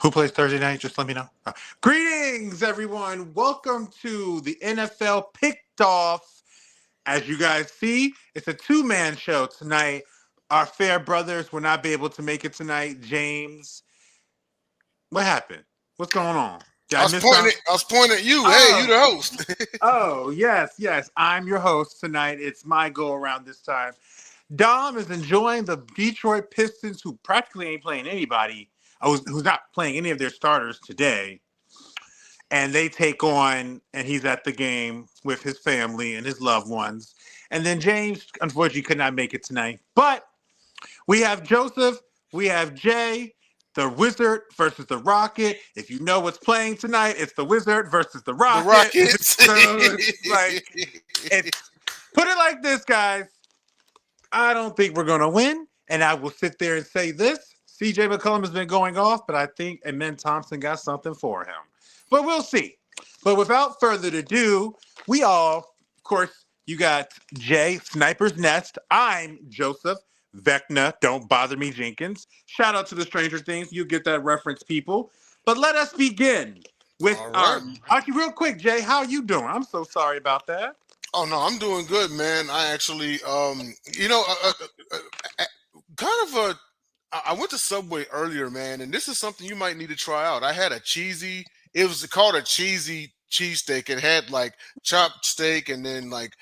Who plays Thursday night? Just let me know. Greetings, everyone. Welcome to the NFL Picked Off. As you guys see, it's a two-man show tonight. Our fair brothers will not be able to make it tonight. James, what happened? What's going on? Did I miss something? I was pointing at you. Hey, you Oh, the host. yes. I'm your host tonight. It's my go around this time. Dom is enjoying the Detroit Pistons, who practically ain't playing anybody, who's not playing any of their starters today. And they take on, and he's at the game with his family and his loved ones. And then James, unfortunately, could not make it tonight. But we have Joseph, we have Jay, the Wizard versus the Rocket. If you know what's playing tonight, it's the Wizard versus the The Rocket. Rockets. So it's put it like this, guys. I don't think we're going to win. And I will sit there and say this. CJ McCollum has been going off, but I think Amen Thompson got something for him. But we'll see. But without further ado, of course, you got Jay, Sniper's Nest. I'm Joseph, Vecna, Don't Bother Me, Jenkins. Shout out to the Stranger Things. You get that reference, people. But let us begin with All right. actually, real quick, Jay, how you doing? I'm so sorry about that. Oh no, I'm doing good, man. I actually, kind of a. I went to Subway earlier, man, and this is something you might need to try out. I had a cheesy. It was called a cheesy cheesesteak. It had like chopped steak and then like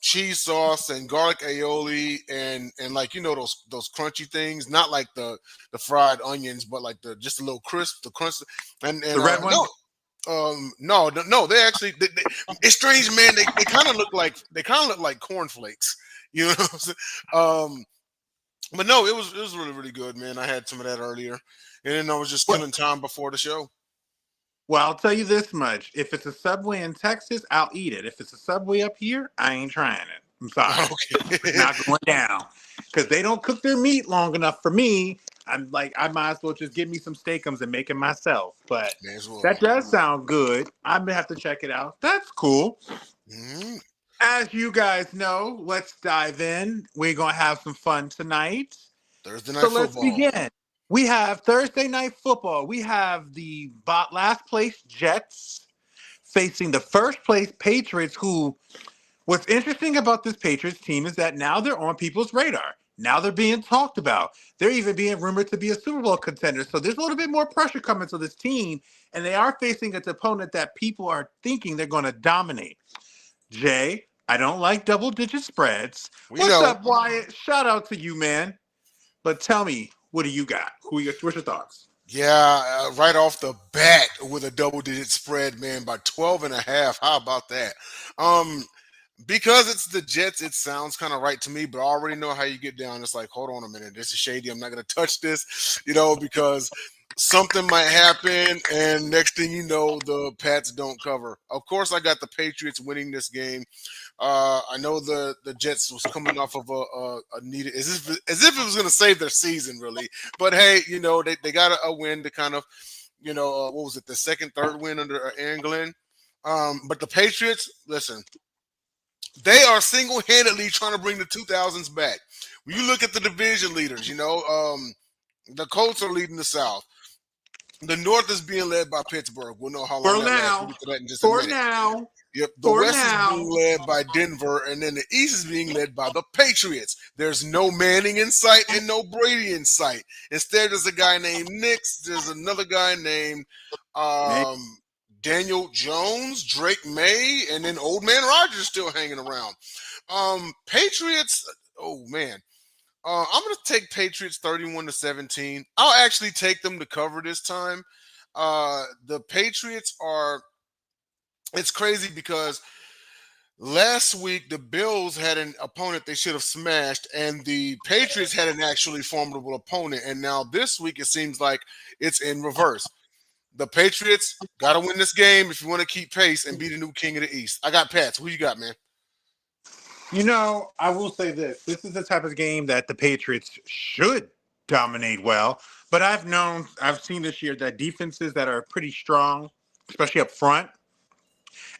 cheese sauce and garlic aioli and like those crunchy things, not like the fried onions, but like the just a little crisp, the crunch and The red one? no. No. They actually, it's strange, man. They kind of look like cornflakes, you know. What I'm saying? But no, it was really really good, man. I had some of that earlier, and then I was just killing time before the show. Well, I'll tell you this much. If it's a Subway in Texas, I'll eat it. If it's a Subway up here, I ain't trying it. I'm sorry. Okay. It's not going down. Because they don't cook their meat long enough for me. I'm like, I might as well just give me some steakums and make it myself. But May as well. that does sound good. I'm going to have to check it out. That's cool. Mm-hmm. As you guys know, let's dive in. We're going to have some fun tonight. Thursday night So football. let's begin. We have Thursday night football. We have the last place Jets facing the first place Patriots, who what's interesting about this Patriots team is that now they're on people's radar. Now they're being talked about. They're even being rumored to be a Super Bowl contender. So there's a little bit more pressure coming to this team, and they are facing an opponent that people are thinking they're going to dominate. Jay, I don't like double-digit spreads. What's up, Wyatt? Shout out to you, man. But tell me, what do you got? What's your thoughts? Yeah, right off the bat with a double-digit spread, man, by 12.5. How about that? Because it's the Jets, it sounds kind of right to me, but I already know how you get down. It's like, hold on a minute, this is shady. I'm not going to touch this, because something might happen, and next thing you know, the Pats don't cover. Of course, I got the Patriots winning this game. I know the Jets was coming off of a needed, as if it was going to save their season, really. But hey, they got a win to kind of, what was it, the second, third win under Aaron Glenn. But the Patriots, listen, they are single-handedly trying to bring the 2000s back. When you look at the division leaders, the Colts are leading the South. The North is being led by Pittsburgh. We'll know how long that lasts. We'll get to that in just a minute. Now. Yep. The West is being led by Denver, and then the East is being led by the Patriots. There's no Manning in sight and no Brady in sight. Instead, there's a guy named Nix. There's another guy named Daniel Jones, Drake May, and then Old Man Rogers still hanging around. Patriots, oh man. I'm going to take Patriots 31-17. I'll actually take them to cover this time. The Patriots it's crazy because last week the Bills had an opponent they should have smashed, and the Patriots had an actually formidable opponent. And now this week it seems like it's in reverse. The Patriots got to win this game if you want to keep pace and be the new king of the East. I got Pats. Who you got, man? I will say this. This is the type of game that the Patriots should dominate well. But I've seen this year that defenses that are pretty strong, especially up front,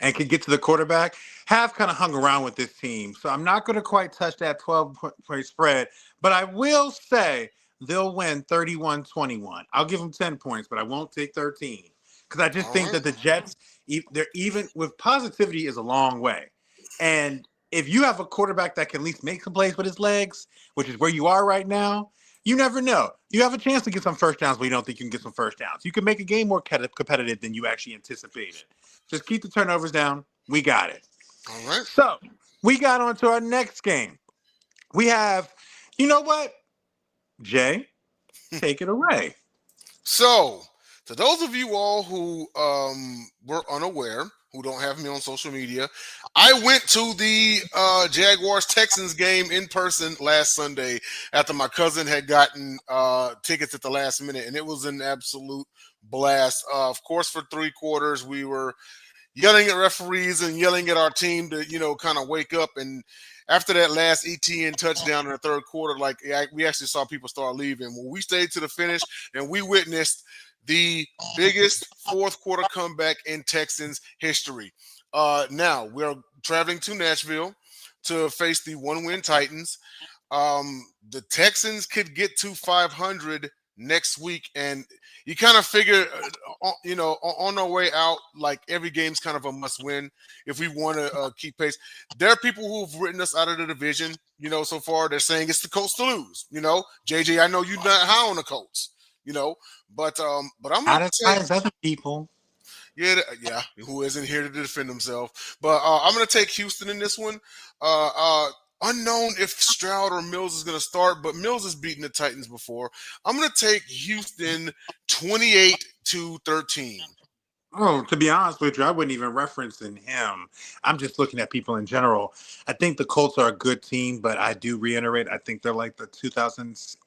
and can get to the quarterback, have kind of hung around with this team. So I'm not going to quite touch that 12-point spread. But I will say they'll win 31-21. I'll give them 10 points, but I won't take 13 because I just All think right. that the Jets, they're even with positivity is a long way. And if you have a quarterback that can at least make some plays with his legs, which is where you are right now, you never know. You have a chance to get some first downs, but you don't think you can get some first downs. You can make a game more competitive than you actually anticipated. Just keep the turnovers down. We got it. All right. So we got on to our next game. We have, you know what, Jay, take it away. So, to those of you all who were unaware, who don't have me on social media, I went to the Jaguars Texans game in person last Sunday after my cousin had gotten tickets at the last minute, and it was an absolute blast. Of course, for 3 quarters, we were yelling at referees and yelling at our team to, kind of wake up. And after that last ETN touchdown in the third quarter, we actually saw people start leaving. When we stayed to the finish and we witnessed the biggest fourth quarter comeback in Texans history. Now we're traveling to Nashville to face the one-win Titans. The Texans could get to 500 next week, and you kind of figure, on our way out, like every game's kind of a must-win if we want to keep pace. There are people who've written us out of the division, so far. They're saying it's the Colts to lose. JJ, I know you're not high on the Colts, but I'm Not gonna as high take, as other people. yeah, who isn't here to defend himself? But I'm gonna take Houston in this one. Unknown if Stroud or Mills is going to start, but Mills has beaten the Titans before. I'm going to take Houston 28-13. Oh, to be honest with you, I wouldn't even referencing him. I'm just looking at people in general. I think the Colts are a good team, but I do reiterate, I think they're like the 2000s,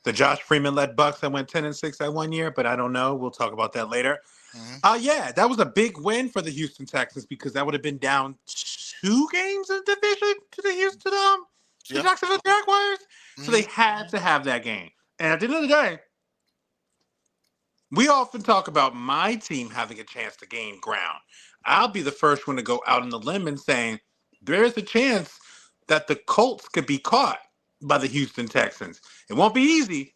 the Josh Freeman led Bucks that went 10-6 that one year, but I don't know. We'll talk about that later. Mm-hmm. Yeah, that was a big win for the Houston Texans because that would have been down 2 games in division to the the Jacksonville Jaguars. Mm-hmm. So they had to have that game. And at the end of the day, we often talk about my team having a chance to gain ground. I'll be the first one to go out on the limb and saying there is a chance that the Colts could be caught by the Houston Texans. It won't be easy,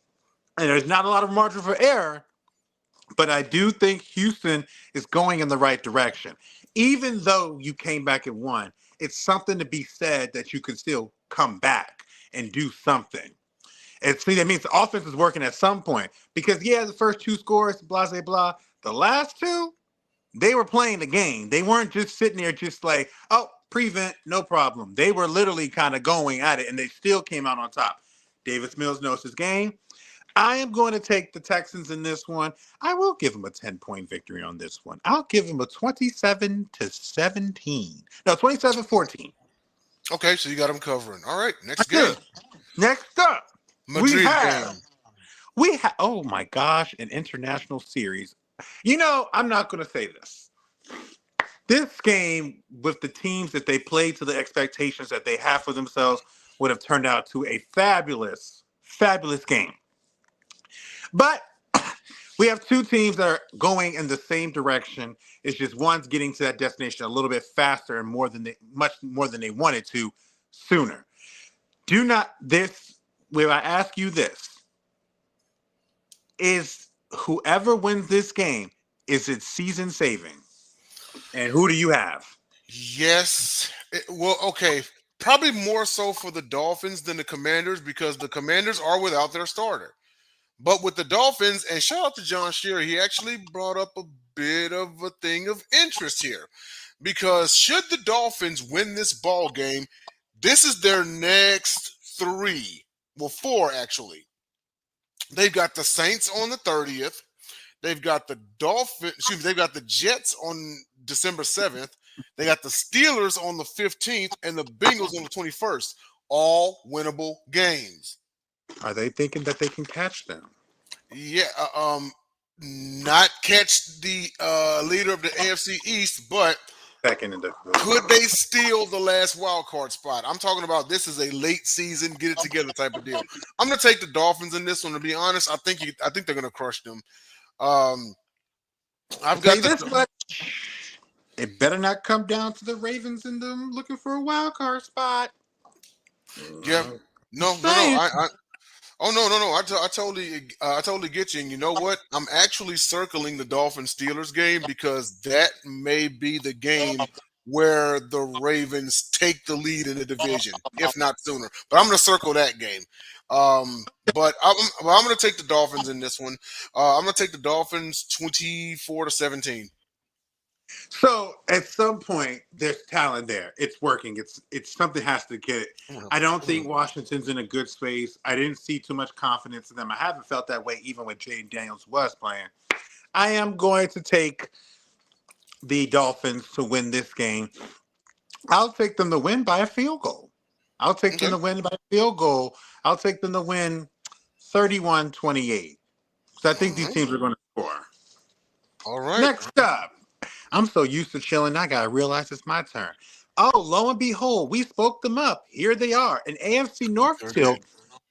and there's not a lot of margin for error, but I do think Houston is going in the right direction. Even though you came back and won, it's something to be said that you can still come back and do something. And see, that means the offense is working at some point. Because, the first 2 scores, blah, blah, blah. The last 2, they were playing the game. They weren't just sitting there just like, oh, prevent, no problem. They were literally kind of going at it, and they still came out on top. Davis Mills knows his game. I am going to take the Texans in this one. I will give them a 10-point victory on this one. I'll give them a 27-17. No, 27-14. Okay, so you got them covering. All right, next game. Next up, Madrid game. we have, oh my gosh, an international series. I'm not going to say this. This game, with the teams that they played to the expectations that they have for themselves, would have turned out to a fabulous, fabulous game. But we have 2 teams that are going in the same direction. It's just one's getting to that destination a little bit faster and much more than they wanted to sooner. Where I ask you this, is whoever wins this game, is it season saving? And who do you have? Yes. Okay. Probably more so for the Dolphins than the Commanders because the Commanders are without their starter. But with the Dolphins, and shout out to John Shearer, he actually brought up a bit of a thing of interest here. Because should the Dolphins win this ball game, this is their next 3. Well, 4 actually. They've got the Saints on the 30th. They've got the they've got the Jets on December 7th. They got the Steelers on the 15th and the Bengals on the 21st. All winnable games. Are they thinking that they can catch them? Yeah, not catch the leader of the AFC East, but could they steal the last wild card spot? I'm talking about this is a late season, get it together type of deal. I'm going to take the Dolphins in this one. To be honest, I think they're going to crush them. I've got this much. It better not come down to the Ravens and them looking for a wild card spot. Yeah, no. Oh no! I totally get you. And you know what? I'm actually circling the Dolphins Steelers game because that may be the game where the Ravens take the lead in the division, if not sooner. But I'm going to circle that game. But I'm going to take the Dolphins in this one. I'm going to take the Dolphins 24-17. So at some point, there's talent there. It's working. It's something has to get it. I don't think Washington's in a good space. I didn't see too much confidence in them. I haven't felt that way even when Jaden Daniels was playing. I am going to take the Dolphins to win this game. I'll take them to win by a field goal. I'll take them Okay. to win by a field goal. I'll take them to win 31-28. So I think All these right. teams are going to score. All right. Next up, I'm so used to chilling, I gotta realize it's my turn. Oh, lo and behold, we spoke them up. Here they are. An AFC North Third tilt game.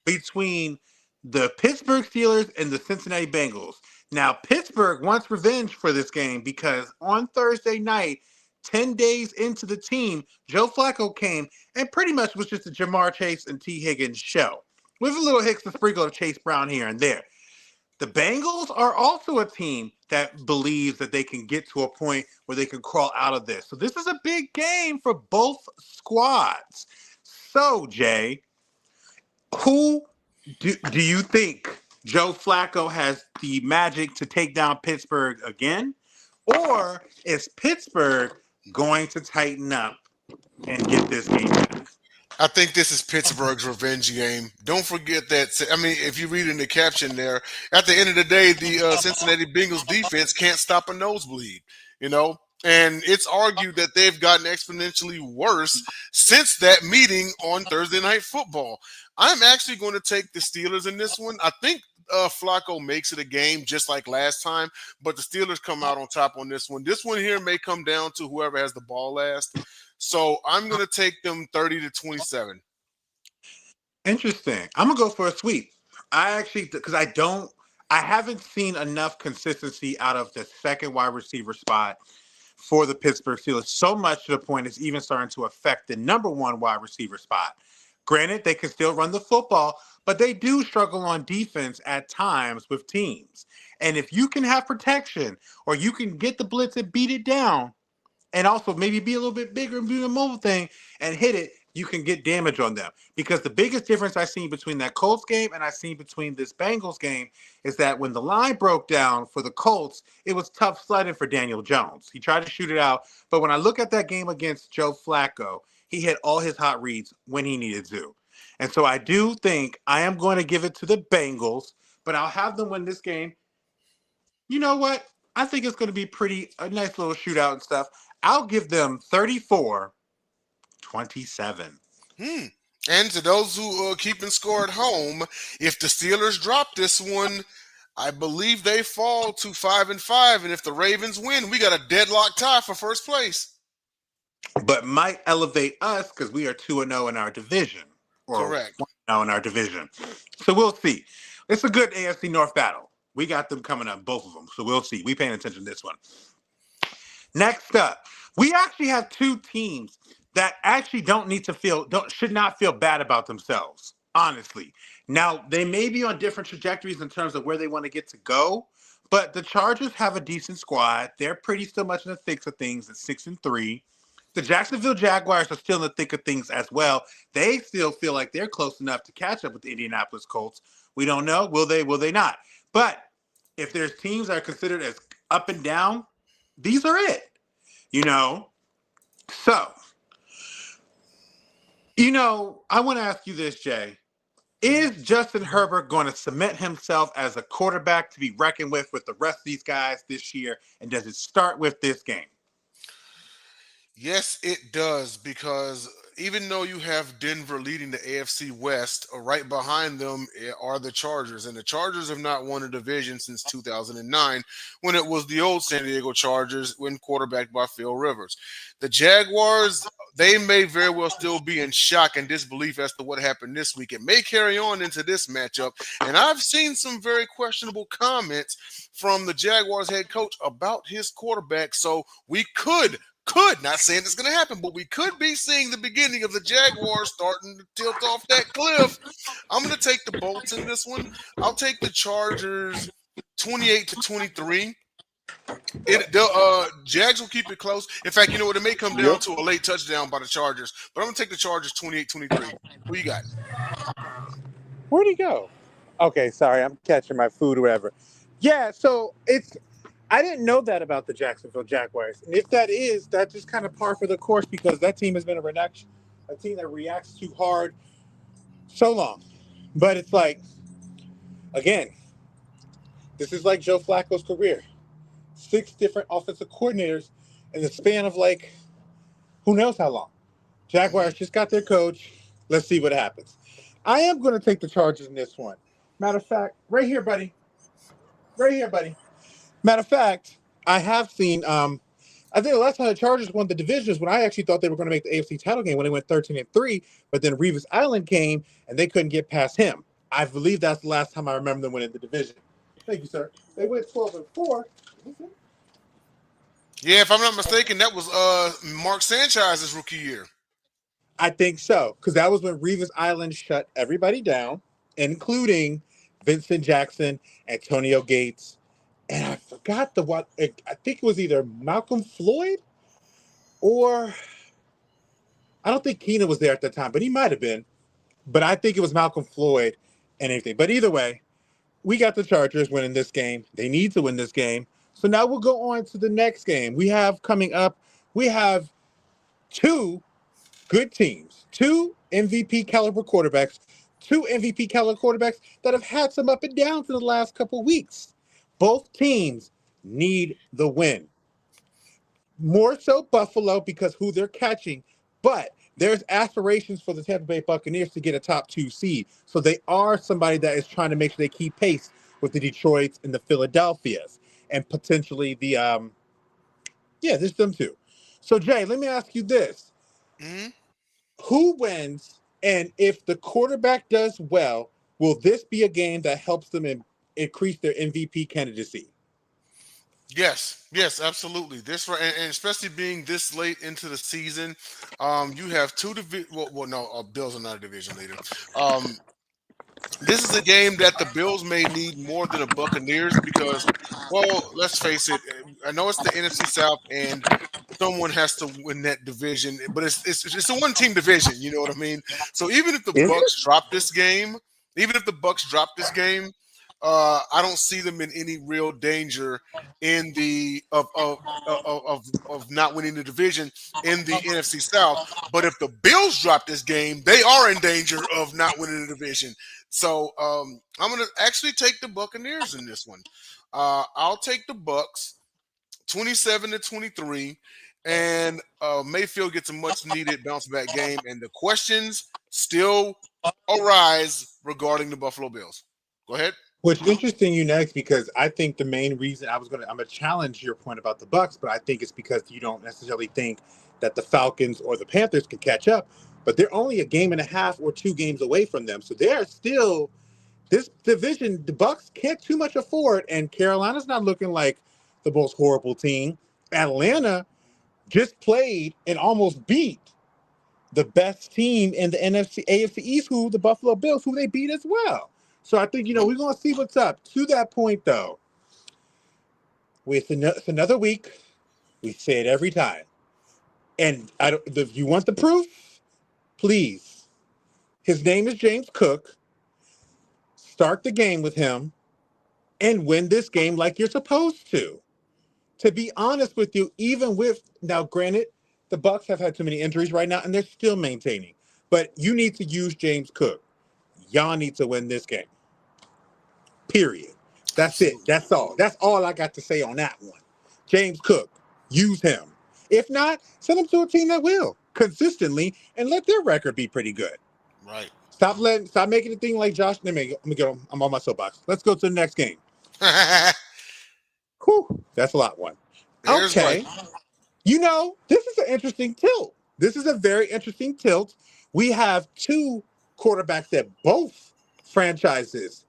between the Pittsburgh Steelers and the Cincinnati Bengals. Now, Pittsburgh wants revenge for this game because on Thursday night, 10 days into the team, Joe Flacco came and pretty much was just a Jamar Chase and T. Higgins show with a little Hicks and sprinkle of Chase Brown here and there. The Bengals are also a team that believes that they can get to a point where they can crawl out of this. So this is a big game for both squads. So, Jay, who do you think Joe Flacco has the magic to take down Pittsburgh again? Or is Pittsburgh going to tighten up and get this game back? I think this is Pittsburgh's revenge game. Don't forget that. I mean, if you read in the caption there, at the end of the day, the Cincinnati Bengals defense can't stop a nosebleed. You know, and it's argued that they've gotten exponentially worse since that meeting on Thursday Night Football. I'm actually going to take the Steelers in this one. I think Flacco makes it a game just like last time, but the Steelers come out on top on this one. This one here may come down to whoever has the ball last. So I'm going to take them 30-27. Interesting. I'm gonna go for a sweep. I actually because I haven't seen enough consistency out of the second wide receiver spot for the Pittsburgh Steelers. So much to the point it's even starting to affect the number one wide receiver spot. Granted, they can still run the football, but they do struggle on defense at times with teams. And if you can have protection or you can get the blitz and beat it down, and also maybe be a little bit bigger and do the mobile thing and hit it, you can get damage on them. Because the biggest difference I've seen between that Colts game and I've seen between this Bengals game is that when the line broke down for the Colts, it was tough sledding for Daniel Jones. He tried to shoot it out, but when I look at that game against Joe Flacco, he hit all his hot reads when he needed to. And so I do think I am going to give it to the Bengals, but I'll have them win this game. You know what? I think it's going to be pretty a nice little shootout and stuff. I'll give them 34-27. Hmm. And to those who are keeping score at home, if the Steelers drop this one, I believe they fall to 5-5. And if the Ravens win, we got a deadlock tie for first place. But might elevate us because we are 2-0 in our division or Correct. 1-0 in our division. So we'll see. It's a good AFC North battle. We got them coming up, both of them. So we'll see. We paying attention to this one. Next up, we actually have two teams that actually should not feel bad about themselves, honestly. Now, they may be on different trajectories in terms of where they want to get to go, but the Chargers have a decent squad. They're pretty still much in the thick of things at 6-3. The Jacksonville Jaguars are still in the thick of things as well. They still feel like they're close enough to catch up with the Indianapolis Colts. We don't know. Will they? Will they not? But if there's teams that are considered as up and down, these are it. You know? So, I want to ask you this, Jay. Is Justin Herbert going to cement himself as a quarterback to be reckoned with the rest of these guys this year? And does it start with this game? Yes, it does, because even though you have Denver leading the AFC West, right behind them are the Chargers. And the Chargers have not won a division since 2009 when it was the old San Diego Chargers when quarterbacked by Phil Rivers. The Jaguars, they may very well still be in shock and disbelief as to what happened this week. It may carry on into this matchup. And I've seen some very questionable comments from the Jaguars head coach about his quarterback. So we could not saying it's going to happen, but we could be seeing the beginning of the Jaguars starting to tilt off that cliff. I'm going to take the Bolts in this one. I'll take the Chargers 28-23. Jags will keep it close. In fact, you know what? It may come down Yep. to a late touchdown by the Chargers, but I'm going to take the Chargers 28-23. Who you got? Where'd he go? Okay, sorry, I'm catching my food or whatever. Yeah, so I didn't know that about the Jacksonville Jaguars. And if that is, that's just kind of par for the course because that team has been a team that reacts too hard so long. But it's like, again, this is like Joe Flacco's career. 6 different offensive coordinators in the span of like, who knows how long. Jaguars just got their coach. Let's see what happens. I am going to take the Chargers in this one. Matter of fact, right here, buddy. Right here, buddy. Matter of fact, I have seen. I think the last time the Chargers won the division is when I actually thought they were going to make the AFC title game when they went 13-3, but then DeRubeis Island came and they couldn't get past him. I believe that's the last time I remember them winning the division. Thank you, sir. They went 12-4. Yeah, if I'm not mistaken, that was Mark Sanchez's rookie year. I think so, because that was when Revis Island shut everybody down, including Vincent Jackson, Antonio Gates, and I forgot I think it was either Malcolm Floyd or I don't think Keenan was there at the time, but he might have been. But I think it was Malcolm Floyd and everything. But either way, we got the Chargers winning this game. They need to win this game. So now we'll go on to the next game. We have coming up, we have 2 good teams, 2 MVP caliber quarterbacks, 2 MVP caliber quarterbacks that have had some up and downs in the last couple of weeks. Both teams need the win. More so Buffalo because who they're catching, but there's aspirations for the Tampa Bay Buccaneers to get a top 2 seed. So they are somebody that is trying to make sure they keep pace with the Detroits and the Philadelphias and potentially the there's them too. So Jay, let me ask you this. Mm-hmm. Who wins, and if the quarterback does well, will this be a game that helps them increase their MVP candidacy? Yes, absolutely. This and especially being this late into the season, you have 2 Bills are not a division leader. This is a game that the Bills may need more than the Buccaneers because, well, let's face it. I know it's the NFC South, and someone has to win that division, but it's a 1-team division. You know what I mean? So even if the Bucks drop this game, I don't see them in any real danger in the of not winning the division in the NFC South. But if the Bills drop this game, they are in danger of not winning the division. So I'm going to actually take the Buccaneers in this one. I'll take the Bucks 27-23, and Mayfield gets a much needed bounce back game, and the questions still arise regarding the Buffalo Bills. Go ahead. Which interesting you next because I think the main reason I'm gonna challenge your point about the Bucks, but I think it's because you don't necessarily think that the Falcons or the Panthers can catch up, but they're only a game and a half or 2 games away from them. So they're still this division, the Bucks can't too much afford, and Carolina's not looking like the most horrible team. Atlanta just played and almost beat the best team in the AFC East, who the Buffalo Bills, who they beat as well. So I think, we're going to see what's up. To that point, though, it's another week. We say it every time. And if you want the proof, please. His name is James Cook. Start the game with him and win this game like you're supposed to. To be honest with you, even with, now granted, the Bucks have had too many injuries right now, and they're still maintaining. But you need to use James Cook. Y'all need to win this game. Period. That's it. That's all. That's all I got to say on that one. James Cook, use him. If not, send him to a team that will consistently and let their record be pretty good. Right. Stop making a thing like Josh. Let me go. I'm on my soapbox. Let's go to the next game. Whew, that's a lot one. Okay. Right. This is an interesting tilt. This is a very interesting tilt. We have 2 quarterbacks that both franchises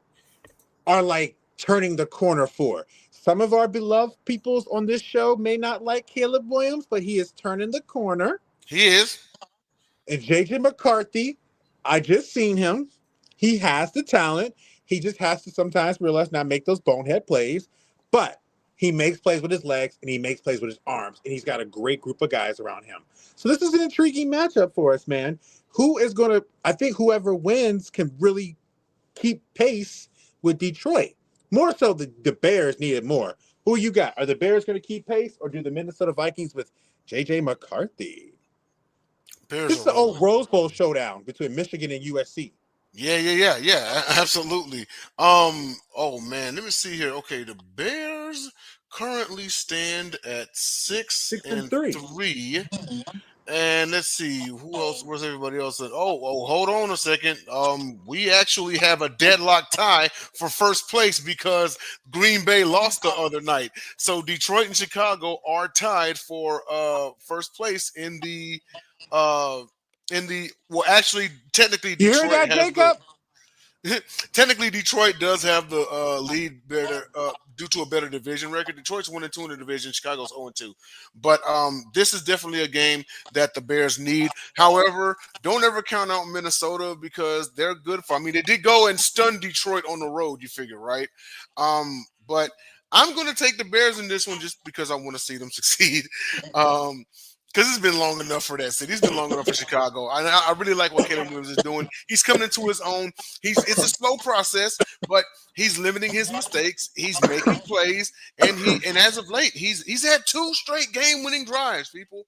are like turning the corner for. Some of our beloved peoples on this show may not like Caleb Williams, but he is turning the corner. He is. And JJ McCarthy, I just seen him. He has the talent. He just has to sometimes realize not make those bonehead plays. But he makes plays with his legs and he makes plays with his arms. And he's got a great group of guys around him. So this is an intriguing matchup for us, man. Who is going to, I think whoever wins can really keep pace with Detroit. More so, the Bears need it more. Who you got? Are the Bears going to keep pace or do the Minnesota Vikings with JJ McCarthy? Bears This is are the rolling. old Rose Bowl showdown between Michigan and USC. Yeah. Absolutely. Oh man, let me see here. Okay, the Bears currently stand at six Six and and three. three. And let's see who else. Where's everybody else? Hold on a second. We actually have a deadlock tie for first place because Green Bay lost the other night. So Detroit and Chicago are tied for first place uh well, actually technically You hear Detroit that, has the Jacob? technically, Detroit does have the lead better due to a better division record. Detroit's 1-2 in the division. Chicago's 0-2. But this is definitely a game that the Bears need. However, don't ever count out Minnesota because they're good for. I mean, they did go and stun Detroit on the road. You figure, right? But I'm going to take the Bears in this one just because I want to see them succeed. Because it's been long enough for that city. It's been long enough for Chicago. I really like what Caleb Williams is doing. He's coming into his own. It's a slow process, but he's limiting his mistakes. He's making plays, and as of late, he's had 2 straight game-winning drives. People,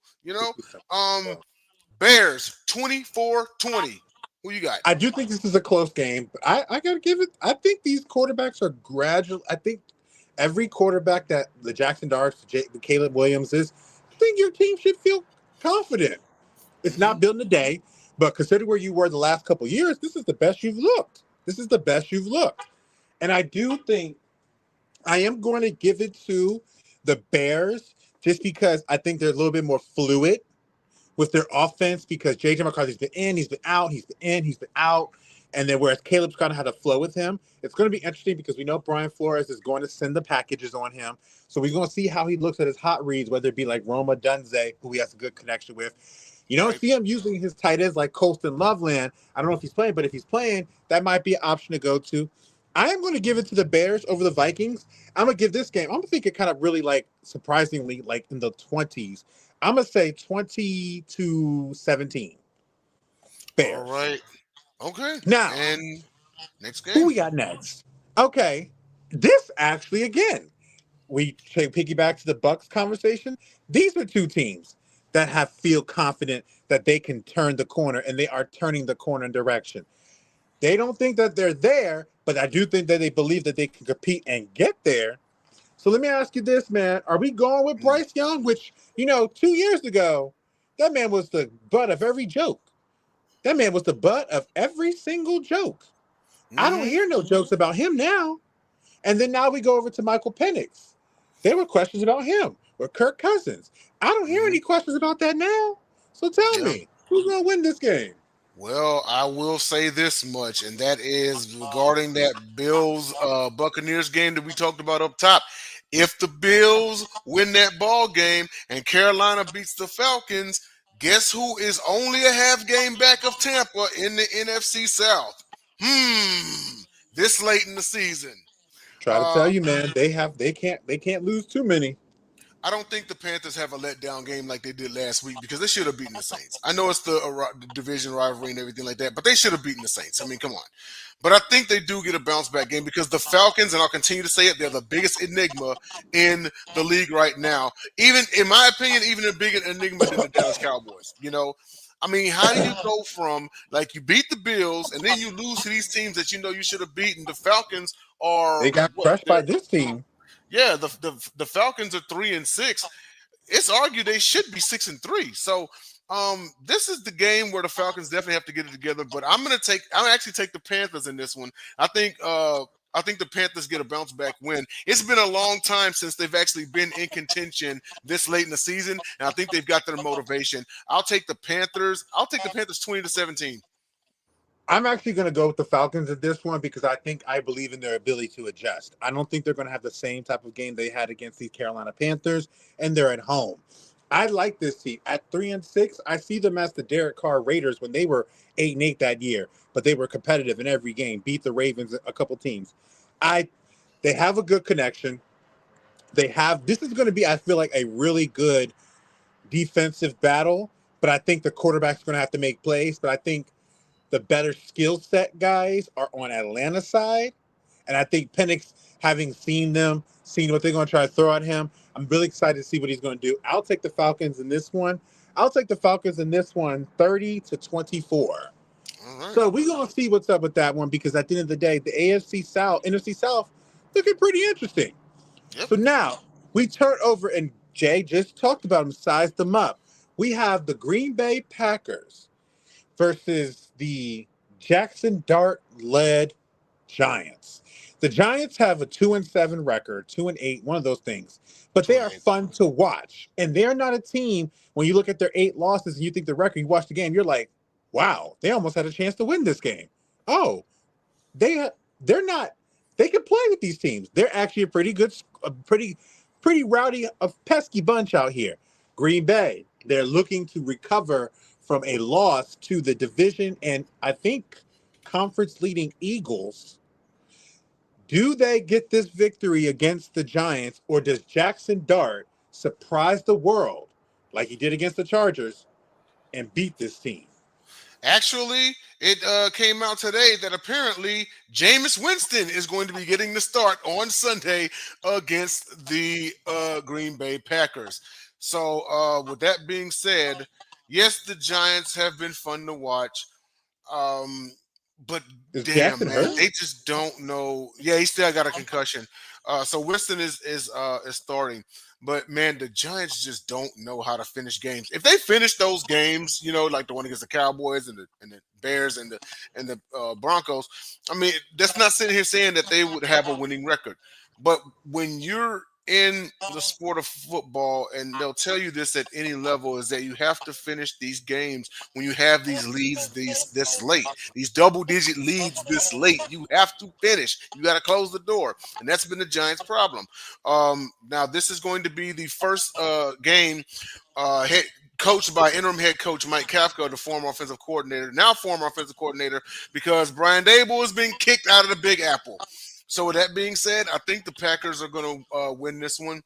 Bears 24-20. Who you got? I do think this is a close game. But I got to give it. I think these quarterbacks are gradual. I think every quarterback that the Jackson Darts, the Caleb Williams is, I think your team should feel confident. It's Mm-hmm. not building a day, but consider where you were the last couple of years. This is the best you've looked. This is the best you've looked. And I do think I am going to give it to the Bears just because I think they're a little bit more fluid with their offense because JJ McCarthy's been in, he's been out, he's been in, he's been out. And then whereas Caleb's kind of had a flow with him, it's going to be interesting because we know Brian Flores is going to send the packages on him. So we're going to see how he looks at his hot reads, whether it be like Roma Dunze, who he has a good connection with. You don't Right. see him using his tight ends like Colston Loveland. I don't know if he's playing, but if he's playing, that might be an option to go to. I am going to give it to the Bears over the Vikings. I'm going to give this game, I'm going to think it kind of really like surprisingly like in the 20s. I'm going to say 20-17 All Bears. right. Okay. Now, And next who game. we got next? Okay. This actually, again, we take piggyback to the Bucks conversation. These are two teams that have feel confident that they can turn the corner and they are turning the corner in direction. They don't think that they're there, but I do think that they believe that they can compete and get there. So let me ask you this, man. Are we going with Bryce Young, which, 2 years ago, that man was the butt of every joke. That man was the butt of every single joke. I don't Mm-hmm. hear no jokes about him now. And then now we go over to Michael Penix. There were questions about him or Kirk Cousins. I don't hear Mm-hmm. any questions about that now. So tell Yeah. me, who's going to win this game? Well, I will say this much, and that is regarding that Bills Buccaneers game that we talked about up top. If the Bills win that ball game and Carolina beats the Falcons, guess who is only a half game back of Tampa in the NFC South? This late in the season. Try to tell Uh, you, man, they can't lose too many. I don't think the Panthers have a letdown game like they did last week because they should have beaten the Saints. I know it's the division rivalry and everything like that, but they should have beaten the Saints. I mean, come on. But I think they do get a bounce back game because the Falcons, and I'll continue to say it, they're the biggest enigma in the league right now. Even, in my opinion, even a bigger enigma than the Dallas Cowboys. I mean, how do you go from, like, you beat the Bills and then you lose to these teams that you know you should have beaten? The Falcons are They got what? crushed by this team. Yeah, the Falcons are 3-6. It's argued they should be 6-3. So this is the game where the Falcons definitely have to get it together. But I'm actually take the Panthers in this one. I think the Panthers get a bounce back win. It's been a long time since they've actually been in contention this late in the season, and I think they've got their motivation. I'll take the Panthers 20-17. I'm actually going to go with the Falcons at this one because I believe in their ability to adjust. I don't think they're going to have the same type of game they had against the Carolina Panthers, and they're at home. I like this team at 3-6. I see them as the Derek Carr Raiders when they were 8-8 that year, but they were competitive in every game, beat the Ravens a couple teams. I They have a good connection. This is going to be, I feel like, a really good defensive battle, but I think the quarterback's going to have to make plays. But I think the better skill set guys are on Atlanta's side. And I think Penix, having seen what they're going to try to throw at him, I'm really excited to see what he's going to do. I'll take the Falcons in this one. 30-24. All right. So we're going to see what's up with that one because at the end of the day, the AFC South, NFC South, looking pretty interesting. Yep. So now we turn over, and Jay just talked about them, sized them up. We have the Green Bay Packers versus the Jackson Dart-led Giants. The Giants have a 2-7 record, 2-8, one of those things. But they are 28. fun to watch. And they're not a team, when you look at their 8 losses and you think the record, you watch the game, you're like, wow, they almost had a chance to win this game. Oh, they're not, they can play with these teams. They're actually a pretty rowdy, a pesky bunch out here. Green Bay, they're looking to recover from a loss to the division and I think conference leading Eagles. Do they get this victory against the Giants, or does Jackson Dart surprise the world like he did against the Chargers and beat this team? Actually, it came out today that apparently Jameis Winston is going to be getting the start on Sunday against the Green Bay Packers. So, with that being said, yes, the Giants have been fun to watch. Um, but Is damn, Jackson man, hurt? they just don't know. Yeah, he still got a concussion. So Winston is starting. But man, the Giants just don't know how to finish games. If they finish those games, like the one against the Cowboys and the Bears and the Broncos, I mean, that's not sitting here saying that they would have a winning record. But when you're in the sport of football, and they'll tell you this at any level, is that you have to finish these games when you have these leads this late, these double-digit leads this late. You have to finish. You got to close the door, and that's been the Giants' problem. Now, this is going to be the first game coached by interim head coach Mike Kafka, the former offensive coordinator, because Brian Dable has been kicked out of the Big Apple. So with that being said, I think the Packers are going to win this one.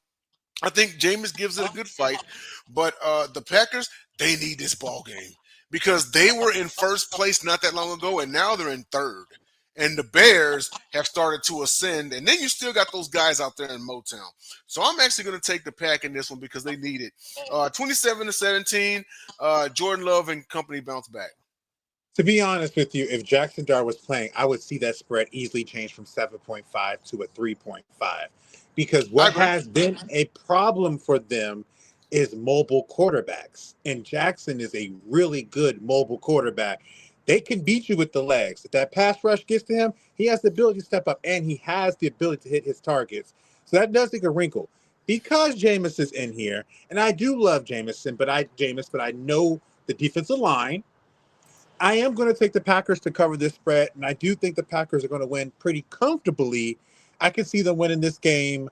I think Jameis gives it a good fight, but the Packers, they need this ball game because they were in first place not that long ago, and now they're in third. And the Bears have started to ascend, and then you still got those guys out there in Motown. So I'm actually going to take the Pack in this one because they need it. 27-17, Jordan Love and company bounce back. To be honest with you, if Jackson Dart was playing, I would see that spread easily change from 7.5 to a 3.5. Because I what agree. has been a problem for them is mobile quarterbacks. And Jackson is a really good mobile quarterback. They can beat you with the legs. If that pass rush gets to him, he has the ability to step up, and he has the ability to hit his targets. So that does take a wrinkle. Because Jameis is in here, and I do love but I know the defensive line. I am going to take the Packers to cover this spread, and I do think the Packers are going to win pretty comfortably. I can see them winning this game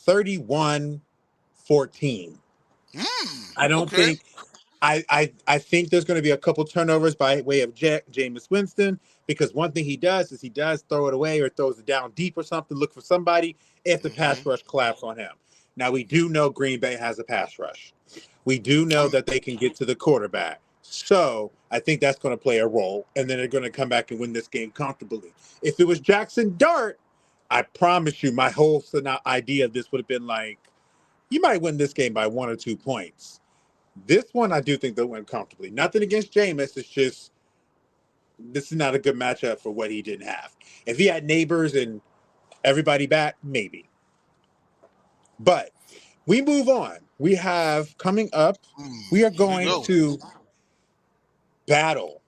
31-14. I don't Okay. think I think there's going to be a couple turnovers by way of Jameis Winston, because one thing he does is he does throw it away or throws it down deep or something, look for somebody if the pass rush collapses on him. Now, we do know Green Bay has a pass rush. We do know that they can get to the quarterback. So I think that's going to play a role, and then they're going to come back and win this game comfortably. If it was Jackson Dart, I promise you my whole idea of this would have been like, you might win this game by 1 or 2 points. This one, I do think they'll win comfortably. Nothing against Jameis. It's just, this is not a good matchup for what he didn't have. If he had neighbors and everybody back, maybe. But we move on. We have coming up, we are Here we going go. to battle.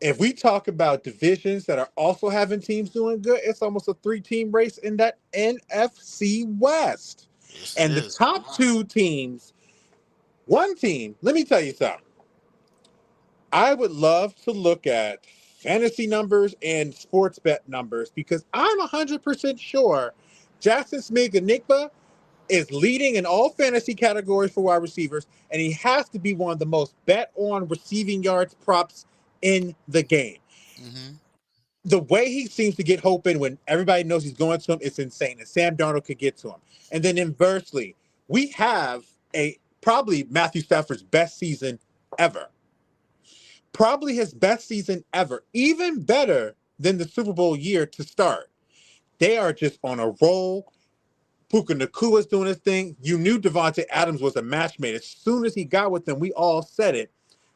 If we talk about divisions that are also having teams doing good, it's almost a 3-team race in that NFC West. Yes, it And the is. top 2 teams, one team, let me tell you something. I would love to look at fantasy numbers and sports bet numbers because I'm 100% sure Jackson Smith Enigma is leading in all fantasy categories for wide receivers, and he has to be one of the most bet on receiving yards props in the game. Mm-hmm. The way he seems to get open when everybody knows he's going to him, it's insane. And Sam Darnold could get to him. And then inversely, we have a probably Matthew Stafford's best season ever. Probably his best season ever. Even better than the Super Bowl year to start. They are just on a roll. Puka Nakua's doing his thing. You knew Devontae Adams was a match made. As soon as he got with them, we all said it.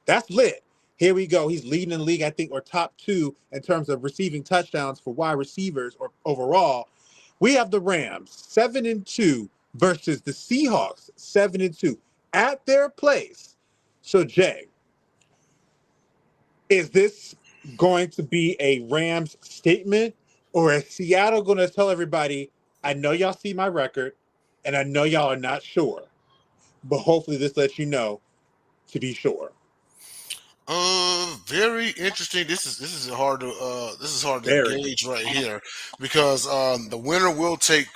That's lit. Here we go. He's leading the league, I think, or top two in terms of receiving touchdowns for wide receivers or overall. We have the Rams 7-2 versus the Seahawks 7-2 at their place. So, Jay, is this going to be a Rams statement, or is Seattle going to tell everybody, I know y'all see my record, and I know y'all are not sure, but hopefully this lets you know to be sure? Very interesting. This is hard to Very. gauge right here because the winner will take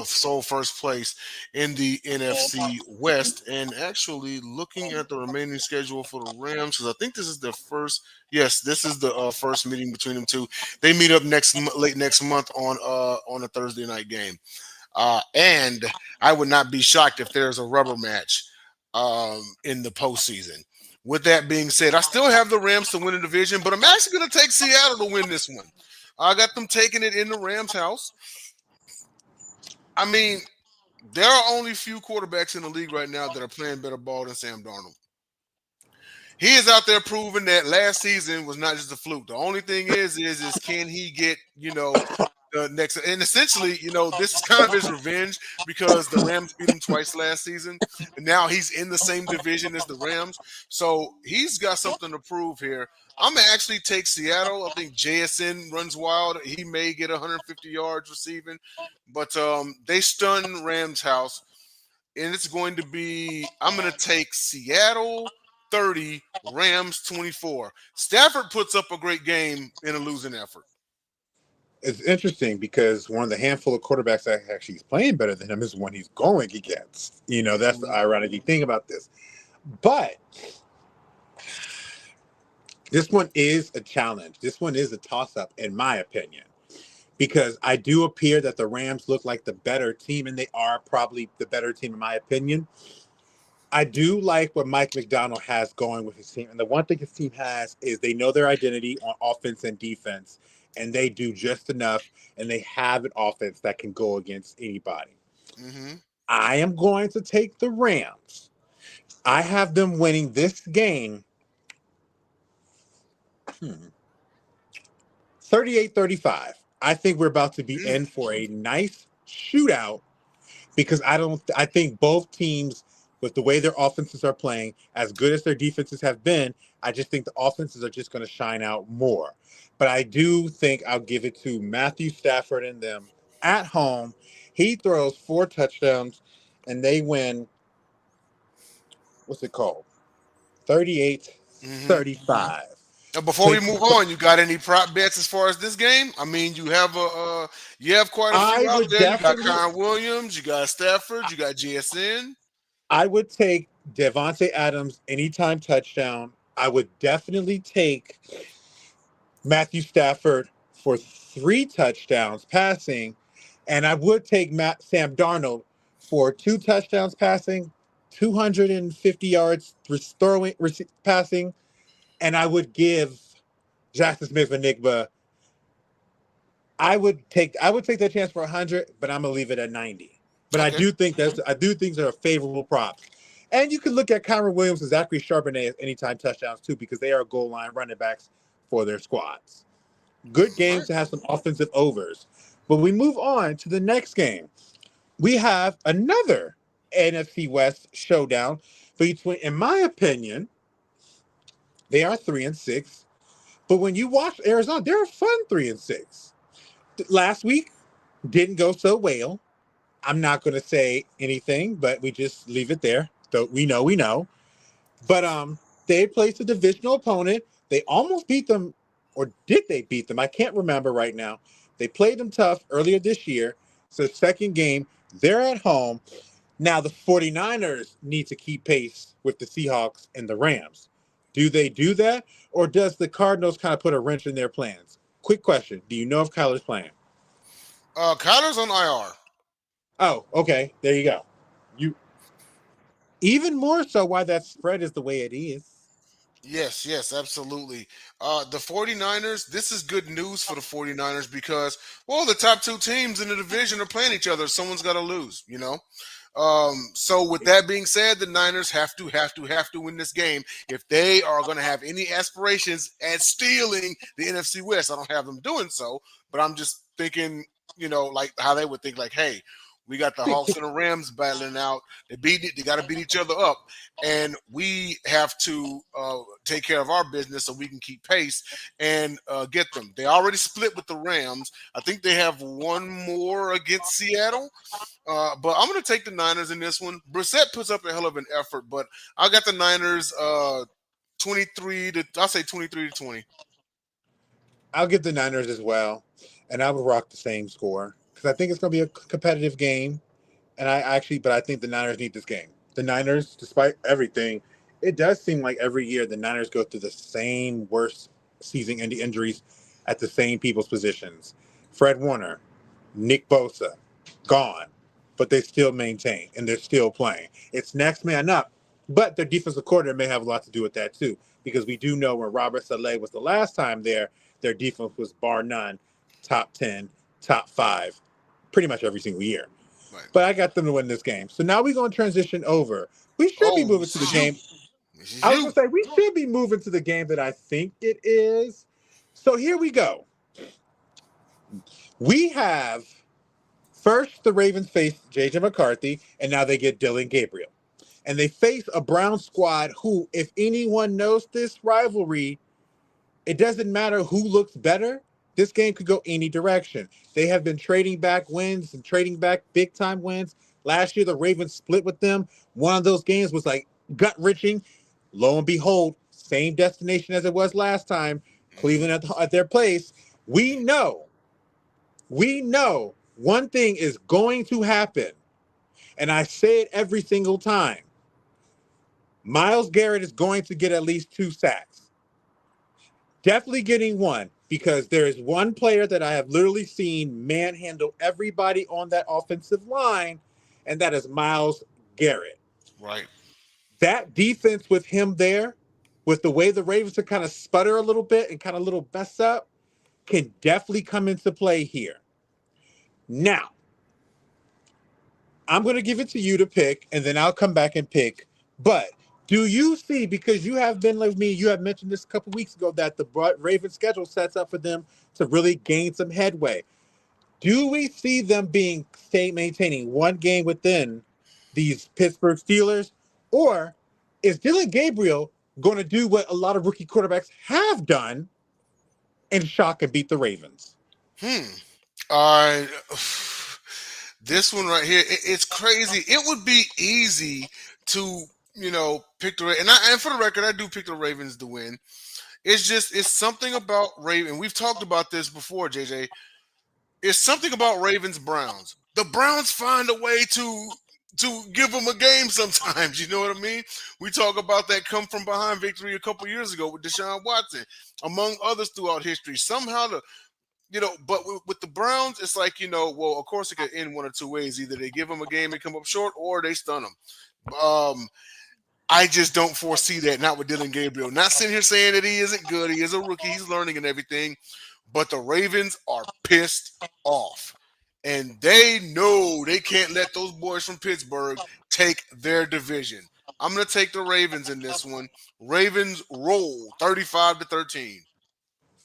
sole first place in the NFC West. And actually, looking at the remaining schedule for the Rams, because I think this is the first. Yes, this is the first meeting between them two. They meet up late next month on a Thursday night game. And I would not be shocked if there's a rubber match in the postseason. With that being said, I still have the Rams to win the division, but I'm actually going to take Seattle to win this one. I got them taking it in the Rams' house. I mean, there are only few quarterbacks in the league right now that are playing better ball than Sam Darnold. He is out there proving that last season was not just a fluke. The only thing is can he get, the next, and essentially, this is kind of his revenge because the Rams beat him twice last season, and now he's in the same division as the Rams. So he's got something to prove here. I'm gonna actually take Seattle. I think JSN runs wild. He may get 150 yards receiving, but they stun Rams house, and it's going to be. I'm gonna take Seattle 30, Rams 24. Stafford puts up a great game in a losing effort. It's interesting because one of the handful of quarterbacks that actually is playing better than him is when he's going against. That's the ironic thing about this. But this one is a challenge. This one is a toss-up, in my opinion, because I do appear that the Rams look like the better team, and they are probably the better team, in my opinion. I do like what Mike McDonald has going with his team. And the one thing his team has is they know their identity on offense and defense, and they do just enough, and they have an offense that can go against anybody. Mm-hmm. I am going to take the Rams. I have them winning this game 38-35. I think we're about to be in for a nice shootout because I think both teams, with the way their offenses are playing, as good as their defenses have been, I just think the offenses are just going to shine out more. But I do think I'll give it to Matthew Stafford and them at home. He throws 4 touchdowns and they win, what's it called? 38 Mm-hmm. 35. Now, before we Take, move on, you got any prop bets as far as this game? I mean, you have quite a few I out would there. You got definitely Connor Williams, you got Stafford, you got GSN. I would take Devontae Adams anytime touchdown. I would definitely take Matthew Stafford for 3 touchdowns passing, and I would take Sam Darnold for 2 touchdowns passing, 250 yards passing, and I would give Jackson Smith Enigma. I would take that chance for 100, but I'm gonna leave it at 90. But I Okay. do think they're favorable props. And you can look at Kyron Williams and Zachary Charbonnet as anytime touchdowns too, because they are goal line running backs for their squads. Good All games right. to have some offensive overs. But we move on to the next game. We have another NFC West showdown between, in my opinion, they are 3-6. But when you watch Arizona, they're a fun 3-6. Last week didn't go so well. I'm not going to say anything, but we just leave it there. So we know. But They placed a divisional opponent. They almost beat them, or did they beat them? I can't remember right now. They played them tough earlier this year. So, second game, they're at home. Now, the 49ers need to keep pace with the Seahawks and the Rams. Do they do that? Or does the Cardinals kind of put a wrench in their plans? Quick question. Do you know if Kyler's playing? Kyler's on IR. Oh, okay. There you go. You even more so why that spread is the way it is. Yes, yes, absolutely. The 49ers, this is good news for the 49ers because, well, the top two teams in the division are playing each other. Someone's got to lose, you know? So with that being said, the Niners have to win this game if they are going to have any aspirations at stealing the NFC West. I don't have them doing so, but I'm just thinking, like how they would think, like, hey, we got the Hawks and the Rams battling out. They got to beat each other up, and we have to take care of our business so we can keep pace and get them. They already split with the Rams. I think they have one more against Seattle. But I'm going to take the Niners in this one. Brissett puts up a hell of an effort, but I got the Niners 23 to 20. I'll give the Niners as well, and I would rock the same score because I think it's going to be a competitive game. And but I think the Niners need this game. The Niners, despite everything, it does seem like every year the Niners go through the same worst season-ending injuries at the same people's positions. Fred Warner, Nick Bosa, gone, but they still maintain and they're still playing. It's next man up, but their defensive coordinator may have a lot to do with that too, because we do know when Robert Saleh was the last time there, their defense was bar none, top 10, top 5, pretty much every single year. Right. But I got them to win this game. So now we're going to transition over. We should be Oh, moving this to the is you. game. This is I was you. going to say, we should be moving to the game that I think it is. So here we go. We have first the Ravens face J.J. McCarthy, and now they get Dylan Gabriel. And they face a Brown squad who, if anyone knows this rivalry, it doesn't matter who looks better. This game could go any direction. They have been trading back wins and trading back big time wins. Last year, the Ravens split with them. One of those games was like gut wrenching. Lo and behold, same destination as it was last time. Cleveland at their place. We know one thing is going to happen. And I say it every single time. Myles Garrett is going to get at least 2 sacks. Definitely getting one, because there is one player that I have literally seen manhandle everybody on that offensive line, and that is Myles Garrett. Right. That defense with him there, with the way the Ravens are kind of sputter a little bit and kind of little mess up, can definitely come into play here. Now, I'm going to give it to you to pick, and then I'll come back and pick. But do you see, because you have been like me, you have mentioned this a couple weeks ago, that the Ravens schedule sets up for them to really gain some headway. Do we see them maintaining one game within these Pittsburgh Steelers? Or is Dylan Gabriel going to do what a lot of rookie quarterbacks have done and shock and beat the Ravens? Uh, this one right here, it's crazy. It would be easy to, pick the and for the record, I do pick the Ravens to win. It's something about Raven. We've talked about this before, JJ. It's something about Ravens Browns. The Browns find a way to give them a game sometimes. You know what I mean? We talk about that come from behind victory a couple years ago with Deshaun Watson, among others throughout history. Somehow but with the Browns, it's like, well, of course it could end one or two ways. Either they give them a game and come up short, or they stun them. I just don't foresee that, not with Dylan Gabriel. Not sitting here saying that he isn't good. He is a rookie. He's learning and everything. But the Ravens are pissed off. And they know they can't let those boys from Pittsburgh take their division. I'm going to take the Ravens in this one. Ravens roll 35-13.